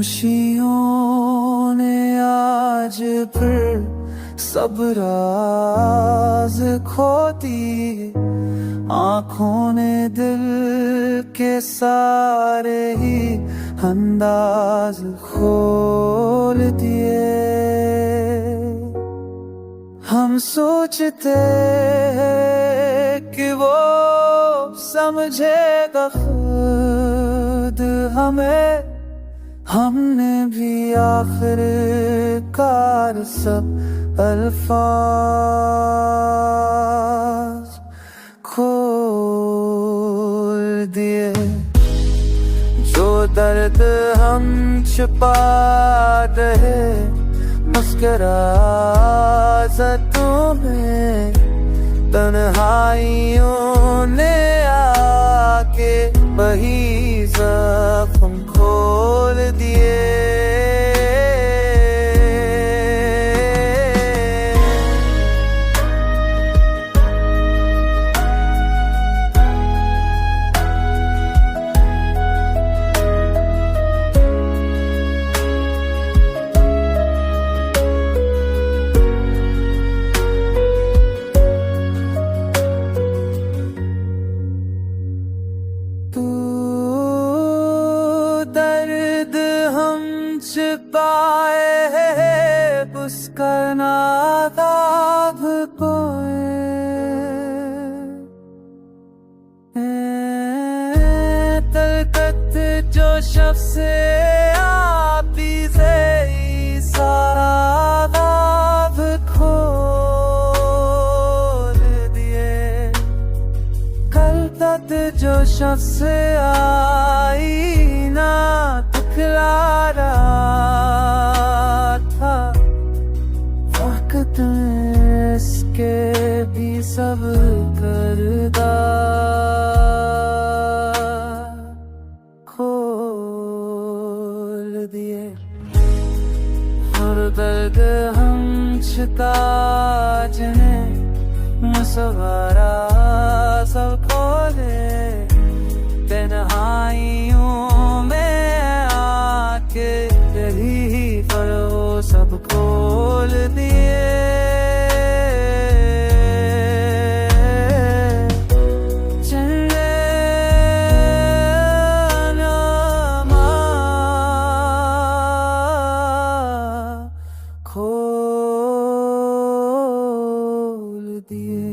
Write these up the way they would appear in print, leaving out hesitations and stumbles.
खामोशियों ने आज फिर सब राज खो दिए। आँखों ने दिल के सारे ही अंदाज खोल दिए। हम सोचते कि वो समझेगा खुद हमें, हमने भी आखिरकार सब अल्फाज खोल दिए। जो दर्द हम छुपा रहे मुस्कुराहटों में, तन्हाइयों ने आके वही ज़ख्म खोल दिए। छिपाए उसका नादाब तलकत जो शख्स से आपी से सारा दाब खोल दिए। कल तक जो शख्स आई ना दिखला रहा था, वक्त इसके भी सब करदा खोल दिए। हर दर्द हम छिपा जने मुसवारा सब खोले, तन्हाइयों में आके यही पर वो सब खोल दिए। खोल दिए।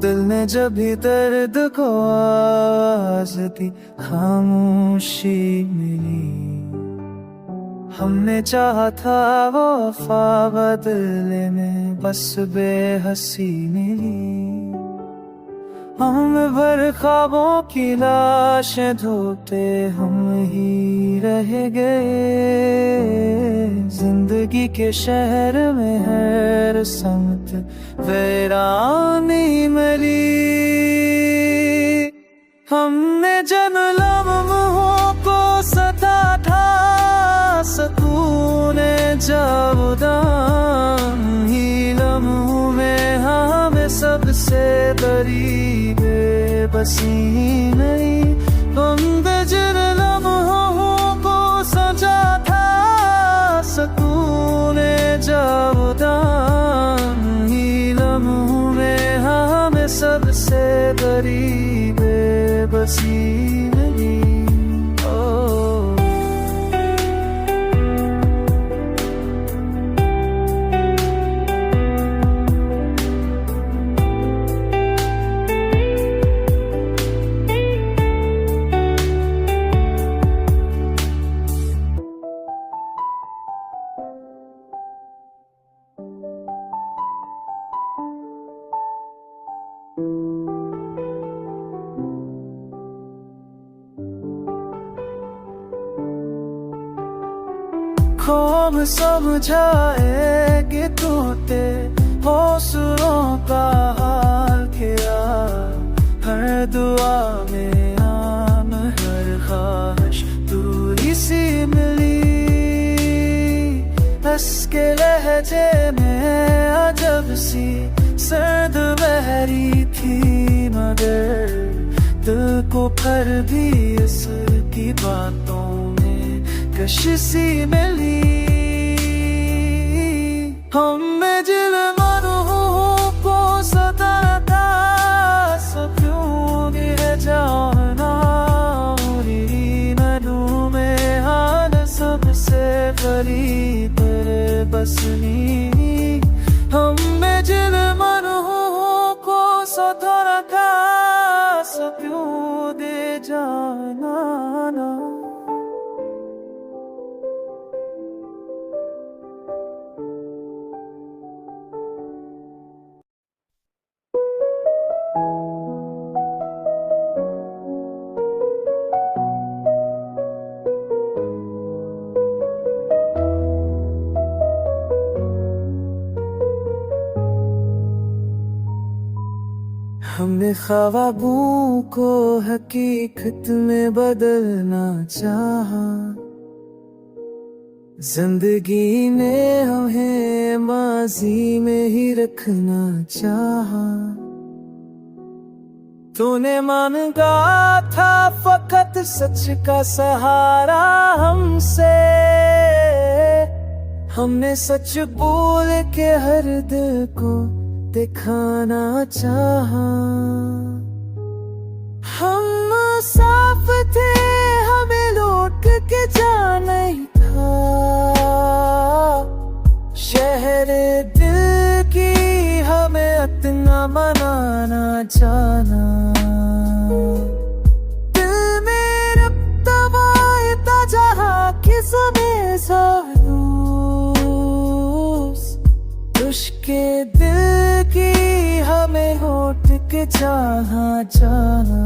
दिल ने जब भी दर्द को आवाज़ दी, खामोशी मिली। हमने चाहा था वो वफा, बदले में बस बेहसी मिली। हम भर ख्वाबों की लाशें धोते हम ही रह गए। जिंदगी के शहर में हर समत वीरानी मिली। हमने जन लम्हों को सता था, सकून जावदान ही लम्हों में हमें सबसे बड़ी बेबसी नहीं। हमने जन लम्हों को सजा था, सकून जावदान ही लम्हों में हमें सबसे बड़ी बेबसी नहीं। खूब समझाएगी तूने हौसलों का हाल किया, हर दुआ में प्यारी थी मगर दिल को फिर भी इसकी बातों में कशिश मिली। हमें जिल मरूहों को सताता सब क्यों गिर जाना नदू में हाल सबसे बड़ी तेरे बसनी। हमें जिल मरूहों को सताता सब क्यों दे जाना ना। हमने ख्वाबों को हकीकत में बदलना चाहा, जिंदगी ने हमें माजी में ही रखना चाहा। तूने मांगा था फकत सच का सहारा हमसे, हमने सच बोल के हर दिल को दिखाना चाहा। हम साफ थे हमें लौट के जाना ही था, शहर दिल की हमें इतना मनाना जाना। दिल में रब्ता वायता जहाँ की समय उसके दिल की हमें होठ के चाहा जाना।